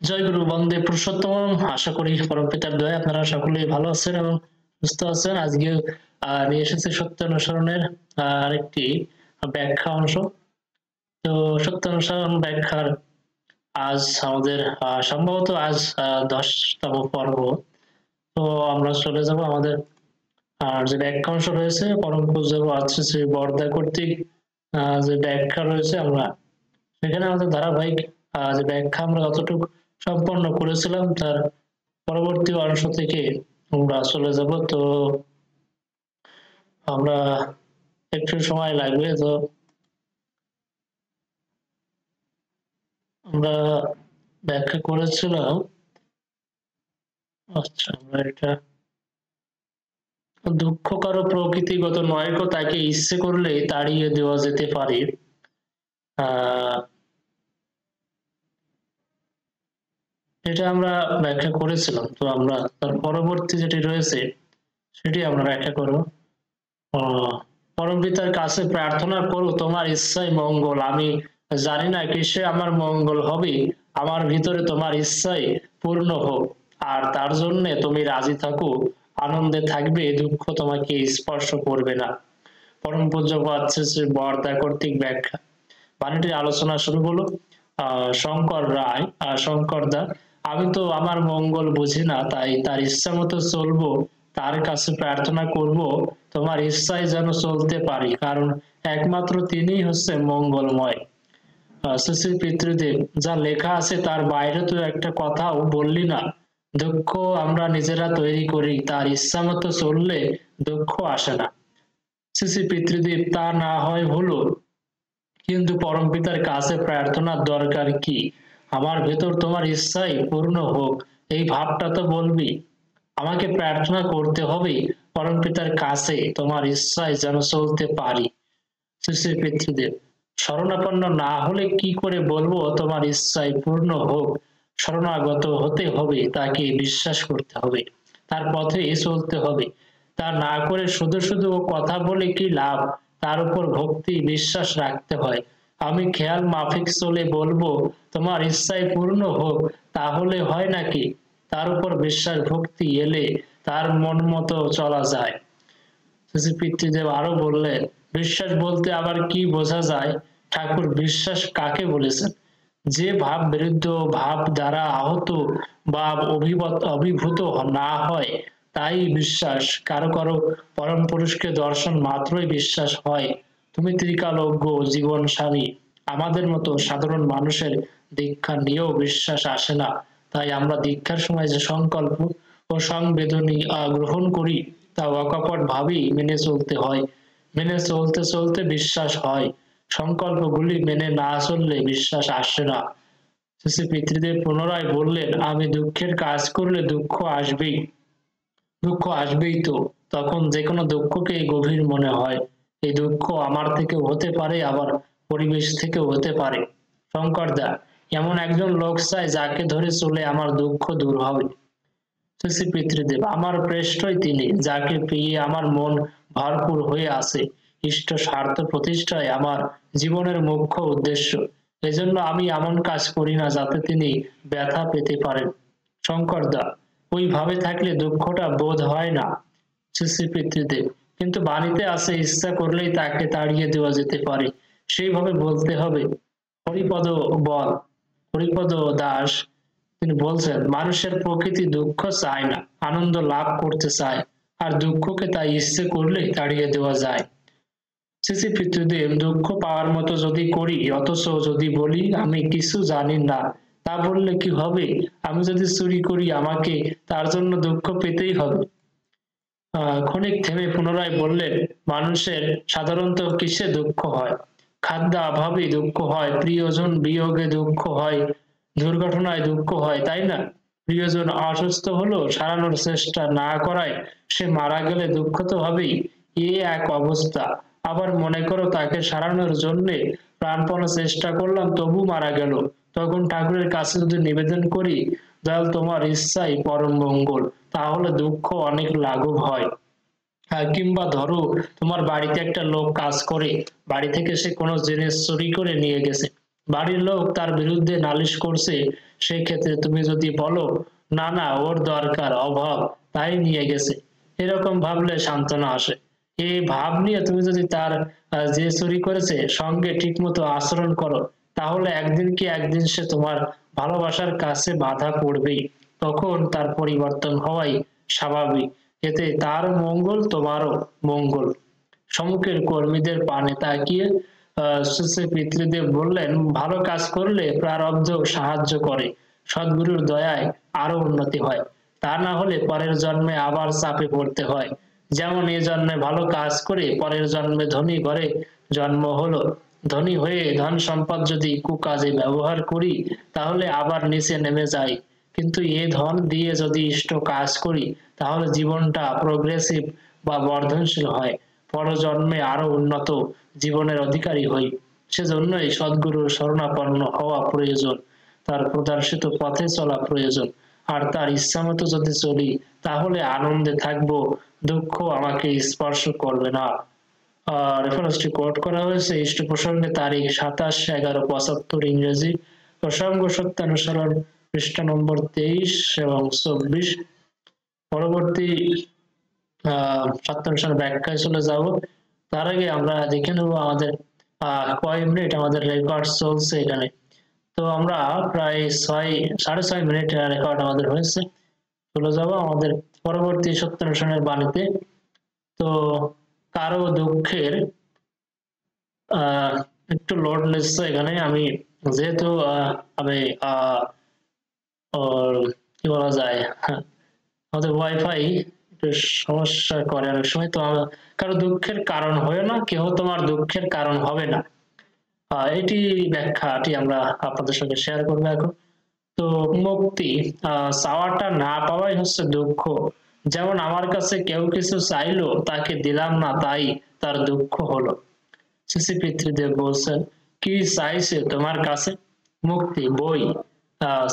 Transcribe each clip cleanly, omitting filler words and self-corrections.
জয় গুরু বন্দে পুরুষোত্তম। আশা করি পরম পিতার দয়ায় আপনারা সকলেই ভালো আছেন এবং সুস্থ আছেন। আজকে নিয়ে এসেছি সত্য অনুসরণের আরেকটি ব্যাখ্যা অংশ। তো সত্য অনুসরণ ব্যাখ্যার আজ আমাদের সম্ভবত আজ 10তম পর্ব। তো আমরা চলে যাব আমাদের যে ব্যাখ্যা অংশ রয়েছে পরম পূজ্য আছে শ্রী বরদা কর্তৃক যে ব্যাখ্যা রয়েছে আমরা সেখানে আমাদের ধারাবাহিক যে ব্যাখ্যা আমরা যতটুকু সম্পন্ন করেছিলাম তার পরবর্তী অংশ থেকে আমরা চলে যাব। তো আমরা একটু সময় লাগবে। তো আমরা ব্যাখ্যা করেছিলাম, আচ্ছা আমরা এটা দুঃখ কারো প্রকৃতিগত নয় গো, তাকে ইচ্ছে করলে তাড়িয়ে দেওয়া যেতে পারে। এটা আমরা ব্যাখ্যা করেছিলাম। তো আমরা তার পরবর্তী যেটি রয়েছে সেটি আমরা ব্যাখ্যা করব। পরম পিতার কাছে প্রার্থনা করো তোমার ইচ্ছাই মঙ্গল। আমি জানি না কিসে আমার মঙ্গল হবে, আমার ভিতরে তোমার ইচ্ছাই পূর্ণ হোক, আর তার জন্য তুমি রাজি থাকো, আনন্দে থাকবে, দুঃখ তোমাকে স্পর্শ করবে না। পরম পূজ্য বরদা কর্তৃক ব্যাখ্যা। বাণীটির আলোচনা শুরু হলো। শঙ্কর রায় শঙ্কর দা, আমি তো আমার মঙ্গল বুঝি না, তাই তার ইচ্ছা মতো চলবো, তার কাছে প্রার্থনা করব তোমার ইচ্ছায় যেন চলতে পারি, কারণ একমাত্র তিনিই হচ্ছে মঙ্গলময়। শ্রী পিতৃদেব, যা লেখা আছে তার বাইরে তো একটা কথাও বললি না। দুঃখ আমরা নিজেরা তৈরি করি, তার ইচ্ছা মতো চললে দুঃখ আসে না। শ্রী পিতৃদেব, তা না হয় হলো, কিন্তু পরমপিতার কাছে প্রার্থনার দরকার কি? আমার ভেতর তোমার ইচ্ছাই পূর্ণ হোক, এই ভাবটা তো বলবি। আমাকে প্রার্থনা করতে হবে পরমপিতার কাছে তোমার ইচ্ছায় যেন চলতে পারি। শ্রী পিতৃদেব, শরণাপন্ন না হলে কি করে বলবো তোমার ইচ্ছায় পূর্ণ হোক? শরণাগত হতে হবে, তাকে বিশ্বাস করতে হবে, তার পথে চলতে হবে। তা না করে শুধু শুধু কথা বলে কি লাভ? তার উপর ভক্তি বিশ্বাস রাখতে হয়। আমি খেয়াল মাফিক চলে বলবো তোমার ইচ্ছায় পূর্ণ হোক, তাহলে হয় নাকি? তার উপর বিশ্বাস ভক্তি এলে তার মন মতো চলা যায়। পিতৃদেব আরো বললেন, বিশ্বাস বলতে আবার কি বোঝা যায়? ঠাকুর বিশ্বাস কাকে বলেছেন? যে ভাব বিরুদ্ধ ভাব দ্বারা আহত বা অভিভূত না হয় তাই বিশ্বাস। কারো কারো পরম পুরুষকে দর্শন মাত্রই বিশ্বাস হয়। তুমি ত্রিকালজ্ঞ জীবন স্বামী, আমাদের মতো সাধারণ মানুষের দীক্ষা নিয়েও বিশ্বাস আসে না। তাই আমরা দীক্ষার সময় যে সংকল্প ও সংবেদনী গ্রহণ করি তা অকপট ভাবেই মেনে চলতে হয়। মেনে চলতে চলতে বিশ্বাস হয়, সংকল্পগুলি মেনে না চললে বিশ্বাস আসে না। শ্রী পিতৃদেব পুনরায় বললেন, আমি দুঃখের কাজ করলে দুঃখ আসবেই। দুঃখ আসবেই তো, তখন যে কোনো দুঃখকেই গভীর মনে হয়। এই দুঃখ আমার থেকেও হতে পারে, আবার পরিবেশ থেকেও হতে পারে। শঙ্করদা, এমন একজন লোক চাই যাকে ধরে চলে আমার দুঃখ দূর হবে। শ্রী পিতৃদেব, আমার প্রেষ্টই তিনি, যাকে পেয়ে আমার মন ভরপুর হয়ে আছে। ইষ্ট স্বার্থ প্রতিষ্ঠায় আমার জীবনের মুখ্য উদ্দেশ্য। এজন্য আমি এমন কাজ করি না যাতে তিনি ব্যথা পেতে পারেন। শঙ্করদা, ওইভাবে থাকলে দুঃখটা বোধ হয় না। শ্রী পিতৃদেব, কিন্তু বাণীতে আছে ইচ্ছা করলেই তাকে তাড়িয়ে দেওয়া যেতে পারে, সেইভাবে বলতে হবে। হরিপদ বল। হরিপদ দাস তিনি বলছেন, মানুষের প্রকৃতি দুঃখ চায় না, আনন্দ লাভ করতে চায়, আর দুঃখকে তাই ইচ্ছে করলেই তাড়িয়ে দেওয়া যায়। শ্রী পিতৃদেব, দুঃখ পাওয়ার মতো যদি করি, অথচ যদি বলি আমি কিছু জানি না, তা বললে কি হবে? আমি যদি চুরি করি, আমাকে তার জন্য দুঃখ পেতেই হবে। ক্ষণিক থেমে পুনরায় বললেন, মানুষের সাধারণত কিসে দুঃখ হয়? খাদ্য অভাবে দুঃখ হয়, প্রিয়জন বিয়োগে দুঃখ হয়, দুর্ঘটনায় দুঃখ হয়, তাই না? প্রিয়জন অসুস্থ হলো, সারানোর চেষ্টা না করায় সে মারা গেলে দুঃখ তো হবেই। এ এক অবস্থা। আবার মনে করো তাকে সারানোর জন্য প্রাণপণ চেষ্টা করলাম, তবু মারা গেল। তখন ঠাকুরের কাছে যদি নিবেদন করি, দয়াল তোমার ইচ্ছাই পরম মঙ্গল, তাহলে দুঃখ অনেক লাঘব হয়। কিংবা ধরো তোমার বাড়িতে একটা লোক কাজ করে, বাড়ি থেকে সে কোনো জিনিস চুরি করে নিয়ে গেছে, বাড়ির লোক তার বিরুদ্ধে নালিশ করছে, সেই ক্ষেত্রে তুমি যদি বলো না না ওর দরকার অভাব তাই নিয়ে গেছে, এরকম ভাবলে সান্ত্বনা আসে। এই ভাব নিয়ে তুমি যদি তার যে চুরি করেছে সঙ্গে ঠিকমতো আচরণ করো, তাহলে একদিন কি একদিন সে তোমার ভালোবাসার কাছে বাধা পড়বেই। তখন তার পরিবর্তন হওয়াই স্বাভাবিক। এতে তার মঙ্গল, তোমারও মঙ্গল। সম্মুখের কর্মীদের পানে তাকিয়ে শ্রী পিতৃদেব বললেন, ভালো কাজ করলে প্রারব্ধ সাহায্য করে, সদ্গুরুর দয়ায় আরো উন্নতি হয়। তা না হলে পরের জন্মে আবার চাপে পড়তে হয়। যেমন এ জন্মে ভালো কাজ করে পরের জন্মে ধনী ঘরে জন্ম হলো, ধনী হয়ে ধন সম্পদ যদি কুকাজে ব্যবহার করি তাহলে আবার নিচে নেমে যাই। কিন্তু এ ধন দিয়ে যদি ইষ্ট কাজ করি তাহলে জীবনটা প্রোগ্রেসিভ বা বর্ধনশীল হয়, পরজন্মে আরো উন্নত জীবনের অধিকারী হই। সেজন্যই সদ্গুরুর শরণাপন্ন হওয়া প্রয়োজন, তার প্রদর্শিত পথে চলা প্রয়োজন। আর তার ইচ্ছামতো যদি চলি তাহলে আনন্দে থাকবো, দুঃখ আমাকে স্পর্শ করবে না। রেফারেন্সটি কোট করা হয়েছে ইষ্ট প্রসঙ্গে তারিখ 27/11/75 ইংরেজি, প্রসঙ্গ সত্যানুসরণ পৃষ্ঠা নম্বর 23 এবং 24। পরবর্তী সত্যানুসরণ ব্যাখ্যায় চলে যাব। তার আগে আমরা দেখে নেব আমাদের কয় মিনিট আমাদের রেকর্ড চলছে এখানে। তো আমরা প্রায় 6.5 মিনিট রেকর্ড আমাদের হয়েছে। চলে যাব আমাদের পরবর্তী সত্যানুসরণের বাণীতে। তো কারো দুঃখের একটু লোড নিচ্ছে এখানে, আমি যেহেতু আমি কি বলা যায়, আমাদের ওয়াইফাই একটু সমস্যা করে অনেক সময়। তো কারো দুঃখের কারণ হয় না, কেউ তোমার দুঃখের কারণ হবে না, এটি ব্যাখ্যাটি আমরা আপনাদের সঙ্গে শেয়ার করবো এখন। তো মুক্তি চাওয়াটা না পাওয়াই হচ্ছে দুঃখ। যেমন আমার কাছে কেউ কিছু চাইলো, তাকে দিলাম না, তাই তার দুঃখ হলো। শ্রী পিতৃদেব বলছেন, কি চাইছে তোমার কাছে? মুক্তি, বই।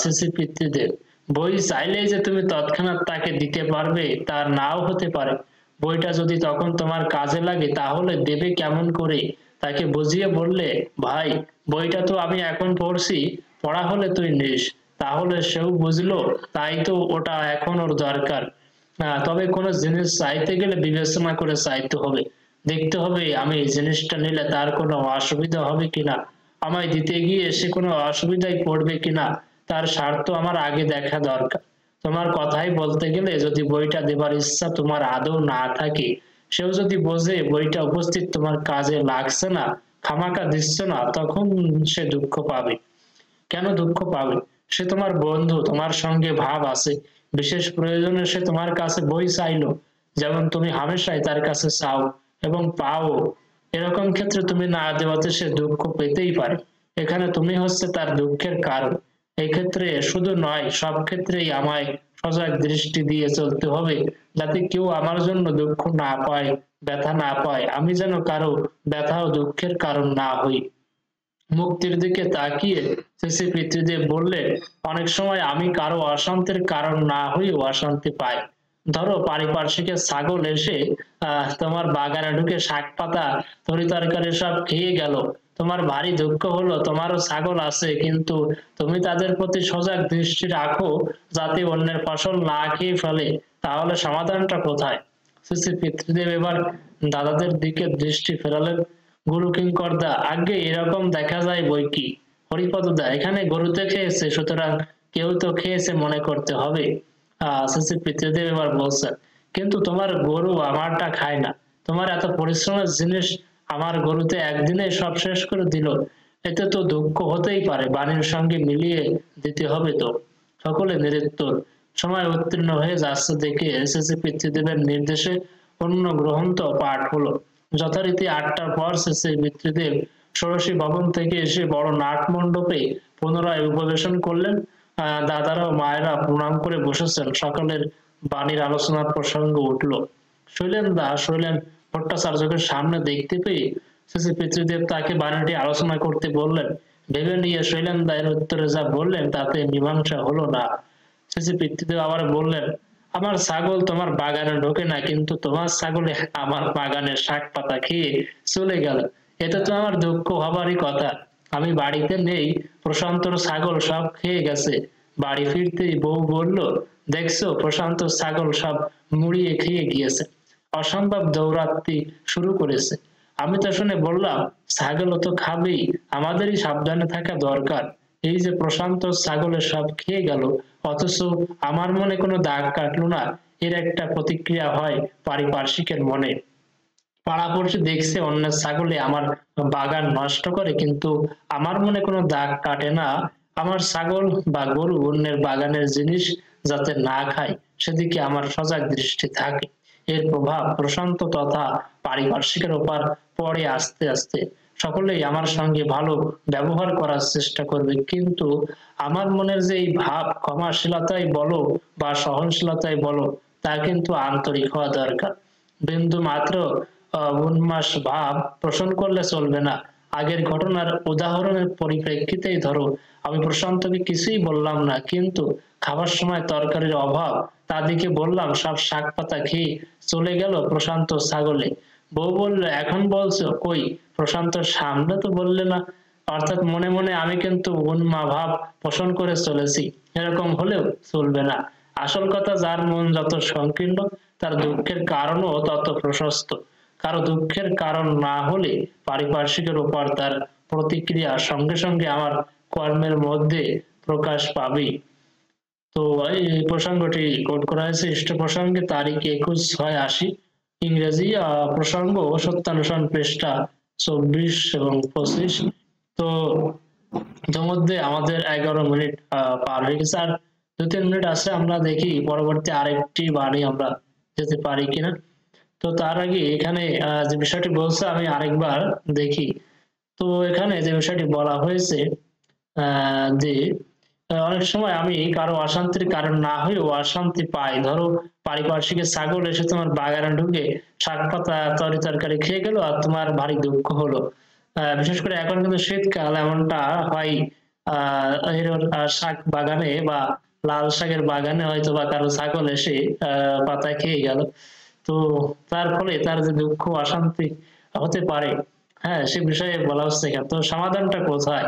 শ্রী পিতৃদেব, বই চাইলেই যে তুমি তৎক্ষণাৎ তাকে দিতে পারবে তার নাও হতে পারে। বইটা যদি তখন তোমার কাজে লাগে তাহলে দেবে কেমন করে? তাকে বুঝিয়ে বললে, ভাই বইটা তো আমি এখন পড়ছি, পড়া হলে তুই নিস, তাহলে সেও বুঝলো, তাই তো ওটা এখন ওর দরকার। তবে কোনো জিনিস চাইতে গেলে বিবেচনা করে চাইতে হবে, দেখতে হবে আমি এই জিনিসটা নিলে তার কোনো অসুবিধা হবে কিনা, আমায় দিতে গিয়ে সে কোনো অসুবিধায় পড়বে কিনা, তার স্বার্থ আমার আগে দেখা দরকার। তোমার কথাই বলতে গেলে যদি বইটা দেবার ইচ্ছা তোমার আদৌ না থাকে, সেও যদি বোঝে বইটা উপস্থিত তোমার কাজে লাগছে না, খামাকা দিচ্ছ না, তখন সে দুঃখ পাবে। কেন দুঃখ পাবে? সে তোমার বন্ধু, তোমার সঙ্গে ভাব আছে, বিশেষ প্রয়োজনে সে তোমার কাছে বই চাইলো, যেমন তুমি হামেশাই তার কাছে চাও এবং পাও। এরকম ক্ষেত্রে তুমি না দেওয়াতে সে দুঃখ পেতেই পারে, এখানে তুমি হচ্ছে তার দুঃখের কারণ। এই ক্ষেত্রে শুধু নয়, সব ক্ষেত্রেই আমায় সজাগ দৃষ্টি দিয়ে চলতে হবে, যাতে কেউ আমার জন্য দুঃখ না পায়, ব্যথা না পায়, আমি যেন কারো ব্যথা ও দুঃখের কারণ না হই। মুক্তির দিকে তাকিয়ে শ্রী পিতৃদেব বললেন, অনেক সময় আমি কারো অশান্তির কারণ না হয়েও অশান্তি পাই। ধরো পারিপার্শ্বিকের ছাগল এসে তোমার বাগানে ঢুকে শাক পাতা তরি তরকারি সব খেয়ে গেল, তোমার ভারী দুঃখ হলো, তোমারও ছাগল আছে, কিন্তু তুমি তাদের প্রতি সজাগ দৃষ্টি রাখো যাতে অন্যের ফসল না খেয়ে ফেলে, তাহলে সমাধানটা কোথায়? শ্রী পিতৃদেব এবার দাদাদের দিকে দৃষ্টি ফেরালেন। গুরু কিঙ্করদা, আগে এরকম দেখা যায় বই কি। হরিপদদা, এখানে গরুতে খেয়েছে, সুতরাং কেউ তো খেয়েছে মনে করতে হবে। শ্রী পিতৃদেব এবার বলছেন, কিন্তু তোমার গরু আমারটা খায় না, তোমার এত পরিশ্রমের জিনিস আমার গরুতে একদিনে সব শেষ করে দিল, এতে তো দুঃখ হতেই পারে, বাণীর সঙ্গে মিলিয়ে দিতে হবে তো। সকলে নিরুত্তর। সময় উত্তীর্ণ হয়ে যাচ্ছে দেখে শ্রী পিতৃদেবের নির্দেশে অন্য গ্রন্থ পাঠ হলো। যথারীতি 8টার পর শ্রী পিতৃদেব ষোড়শী ভবন থেকে এসে বড় নাট মণ্ডপে পুনরায় উপবেশন করলেন। দাদারা ও মায়েরা প্রণাম করে বসেছেন, সকলের বাণীর আলোচনার প্রসঙ্গ উঠল। শৈলেন ভট্টাচার্যকে সামনে দেখতে পেয়ে শ্রী পিতৃদেব তাকে বাণীটি আলোচনা করতে বললেন। ভেবে নিয়ে শৈলেন দায়ের উত্তরে যা বললেন তাতে মীমাংসা হলো না। শ্রী পিতৃদেব আবার বললেন, আমার ছাগল তোমার বাগানে ঢোকে না, কিন্তু তোমার ছাগলে আমার বাগানের শাক পাতা খেয়ে চলে গেল, এতে তো আমার দুঃখ হবারই কথা। আমি বাড়িতে নেই, প্রশান্তর ছাগল সব খেয়ে গেছে, বাড়ি ফিরতেই বউ বলল, দেখছো প্রশান্ত ছাগল সব মুড়িয়ে খেয়ে গিয়েছে, অসম্ভব দৌড়াতে শুরু করেছে। আমি তো শুনে বললাম, ছাগল তো খাবেই, আমাদেরই সাবধানে থাকা দরকার। এই যে প্রশান্ত ছাগলের সব খেয়ে গেল, অথচ আমার মনে কোনো দাগ কাটলো না, এর একটা প্রতিক্রিয়া হয় পারিপার্শ্বিকের মনে। পাড়াপড়শি দেখছে অন্যের ছাগলে আমার বাগান নষ্ট করে, কিন্তু আমার মনে কোনো দাগ কাটে না। আমার ছাগল বা গরু অন্যের বাগানের জিনিস যাতে না খায়, সেদিকে আমার সজাগ দৃষ্টি থাকে। এর প্রভাব প্রশান্ত তথা পারিপার্শ্বিকের ওপর পড়ে আস্তে আস্তে। সকলেই আমার সঙ্গে ভালো ব্যবহার করার চেষ্টা করবে, কিন্তু আমার মনের যে এই ভাব, ক্ষমাশীলতাই বলো বা সহনশীলতাই বলো, তা কিন্তু আন্তরিক হওয়া দরকার। বিন্দু মাত্র উন্মাস ভাব পোষণ করলে চলবে না। আগের ঘটনার উদাহরণের পরিপ্রেক্ষিতেই ধরো, আমি প্রশান্তকে কিছুই বললাম না, কিন্তু খাবার সময় তরকারির অভাব, তাদেরকে বললাম সব শাক পাতা খেয়ে চলে গেল প্রশান্ত ছাগলে। বউ বলল, এখন বলছো কই, প্রশান্ত সামনে তো বললে না। অর্থাৎ মনে মনে আমি কিন্তু উন্মা ভাব পোষণ করে চলেছি। এরকম হলেও চলবে না। আসল কথা, যার মন যত সংকীর্ণ, তার দুঃখের কারণও তত প্রশস্ত। কারো দুঃখের কারণ না হলে পারিপার্শ্বিকের উপর তার প্রতিক্রিয়া সঙ্গে সঙ্গে আমার কর্মের মধ্যে প্রকাশ পাবেই। তো এই প্রসঙ্গটি কোট করা হয়েছে ইষ্ট প্রসঙ্গে, তারিখ 21/6/80। ইংরেজি প্রসঙ্গ সত্যানুসরণ পৃষ্ঠা 24 এবং 25। তো ইতিমধ্যে আমাদের 11 মিনিট পার হয়ে গেছে, আর 2-3 মিনিট আছে, আমরা দেখি পরবর্তী আরেকটি বাড়ি আমরা যেতে পারি কিনা। তো তার আগে এখানে যে বিষয়টি বলছে আমি আরেকবার দেখি। তো এখানে যে বিষয়টি বলা হয়েছে যে অনেক সময় আমি কারো অশান্তির কারণ না হয়েও অশান্তি পাই। ধরো পারিপার্শ্বিকের ছাগল এসে তোমার বাগানে ঢুকে শাক পাতা তরি তরকারি খেয়ে গেল, আর তোমার ভারী দুঃখ হলো। বিশেষ করে এখন কিন্তু শীতকাল, এমনটা হয়। শাক বাগানে বা লাল শাকের বাগানে হয়তো বা কারো ছাগল এসে পাতা খেয়ে গেল। তো তার ফলে তার যে দুঃখ অশান্তি হতে পারে, হ্যাঁ, সে বিষয়ে বলা হচ্ছে এখানে। তো সমাধানটা কোথায়?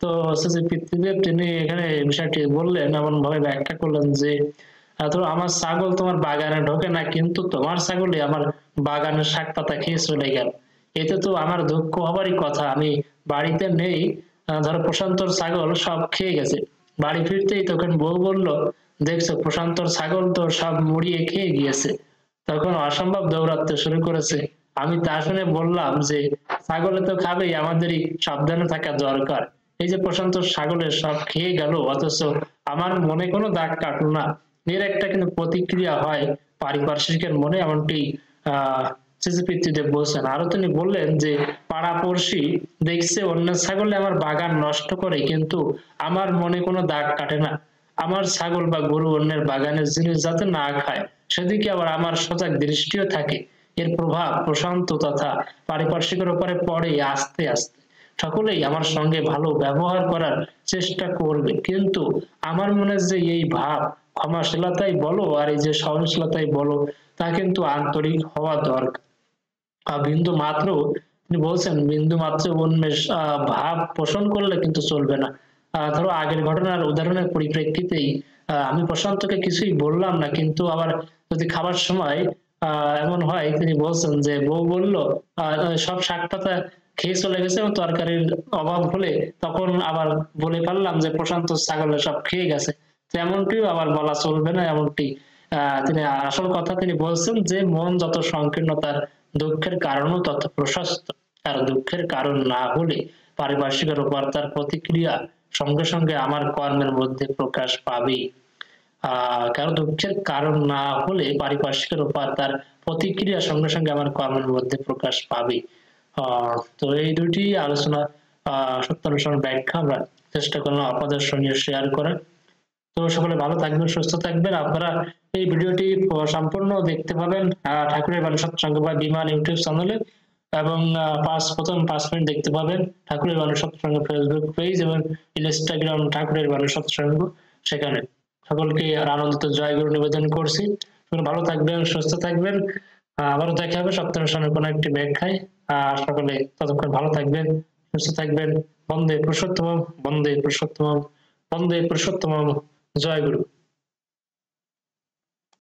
তো হচ্ছে যে পিতৃদেব তিনি এখানে বিষয়টি বললেন, এমন ভাবে ব্যাখ্যা করলেন যে ধরো আমার ছাগল তোমার বাগানে ঢোকে না, কিন্তু তোমার ছাগলই আমার বাগানের শাক পাতা খেয়ে চলে গেল, এতে তো আমার দুঃখ হবারই কথা। আমি বাড়িতে নেই, ধরো প্রশান্তর ছাগল সব খেয়ে গেছে। বাড়ি ফিরতেই তখন বউ বলল, দেখছো প্রশান্তর ছাগল তো সব মুড়িয়ে খেয়ে গিয়েছে, তখন অসম্ভব দৌড়াতে শুরু করেছে। আমি তা শুনে বললাম যে ছাগলে তো খাবেই, আমাদেরই সাবধানে থাকা দরকার। এই যে প্রশান্ত ছাগলের সব খেয়ে গেল, অথচ আমার মনে কোনো দাগ কাটলো না, এর একটা কিন্তু প্রতিক্রিয়া হয় পারিপার্শ্বিকের মনে, এমনটি পিতৃদেব বলছেন। আরো তিনি বললেন যে পাড়াপড়শি দেখছে অন্যের ছাগলে আমার বাগান নষ্ট করে, কিন্তু আমার মনে কোনো দাগ কাটে না। আমার ছাগল বা গরু অন্যের বাগানের জিনিস যাতে না খায়, সেদিকে আবার আমার সজাগ দৃষ্টিও থাকে। এর প্রভাব প্রশান্ত তথা পারিপার্শ্বিকের উপরে পড়ে আস্তে আস্তে। সকলেই আমার সঙ্গে ভালো ব্যবহার করার চেষ্টা করবে, কিন্তু আমার মনে যে এই ভাব, ক্ষমাশীলতাই বলো আর এই যে সহনশীলতাই বলো, তা কিন্তু আন্তরিক হওয়া দরকার। বিন্দু মাত্র, তিনি বলছেন বিন্দু মাত্র উন্মেষ ভাব পোষণ করলে কিন্তু চলবে না। ধরো আগের ঘটনার উদাহরণের পরিপ্রেক্ষিতেই আমি প্রশান্তকে কিছুই বললাম না, কিন্তু আবার যদি খাবার সময় এমন হয়, তিনি বলছেন যে বউ বলল সব শাক পাতা খেয়ে চলে গেছে এবং তরকারির অভাব হলে তখন আবার বলে ফেললাম যে প্রশান্ত ছাগলে সব খেয়ে গেছে। তো এমনটিও আবার বলা চলবে না। এমনটি তিনি আসল কথা তিনি বলছেন যে মন যত সংকীর্ণ, তার দুঃখের কারণও তত প্রশস্ত। আর দুঃখের কারণ না হলে পারিপার্শ্বিকের উপর তার প্রতিক্রিয়া সঙ্গে সঙ্গে আমার কর্মের মধ্যে প্রকাশ পাবে। কারো দুঃখের কারণ না হলে পারিপার্শ্বিকের উপর তার প্রতিক্রিয়া সঙ্গে সঙ্গে আমার কর্মের মধ্যে প্রকাশ পাবে। তো এই দুটি আলোচনা সত্যানুসরণ ব্যাখ্যা আমরা চেষ্টা করলাম আপনাদের সঙ্গে শেয়ার করার। তো সকলে ভালো থাকবেন, সুস্থ থাকবেন। আপনারা এই ভিডিওটি সম্পূর্ণ দেখতে পাবেন ঠাকুরের বাণী সৎসঙ্গ বা বিমান ইউটিউব চ্যানেলে, এবং প্রথম 5 মিনিট দেখতে পাবেন ঠাকুরের বাণী সৎসঙ্গ ফেসবুক পেজ এবং ইনস্টাগ্রাম ঠাকুরের বাণী সৎসঙ্গ, সেখানে। সকলকে আনন্দিত জয়গুরু নিবেদন করছি। ভালো থাকবেন, সুস্থ থাকবেন। আবারও দেখা হবে সপ্তাহের কোনো একটি ব্যাখ্যায়। সকলে ততক্ষণ ভালো থাকবেন, সুস্থ থাকবেন। বন্দে পুরুষোত্তম, বন্দে পুরুষোত্তম, বন্দে পুরুষোত্তম, জয় গুরু।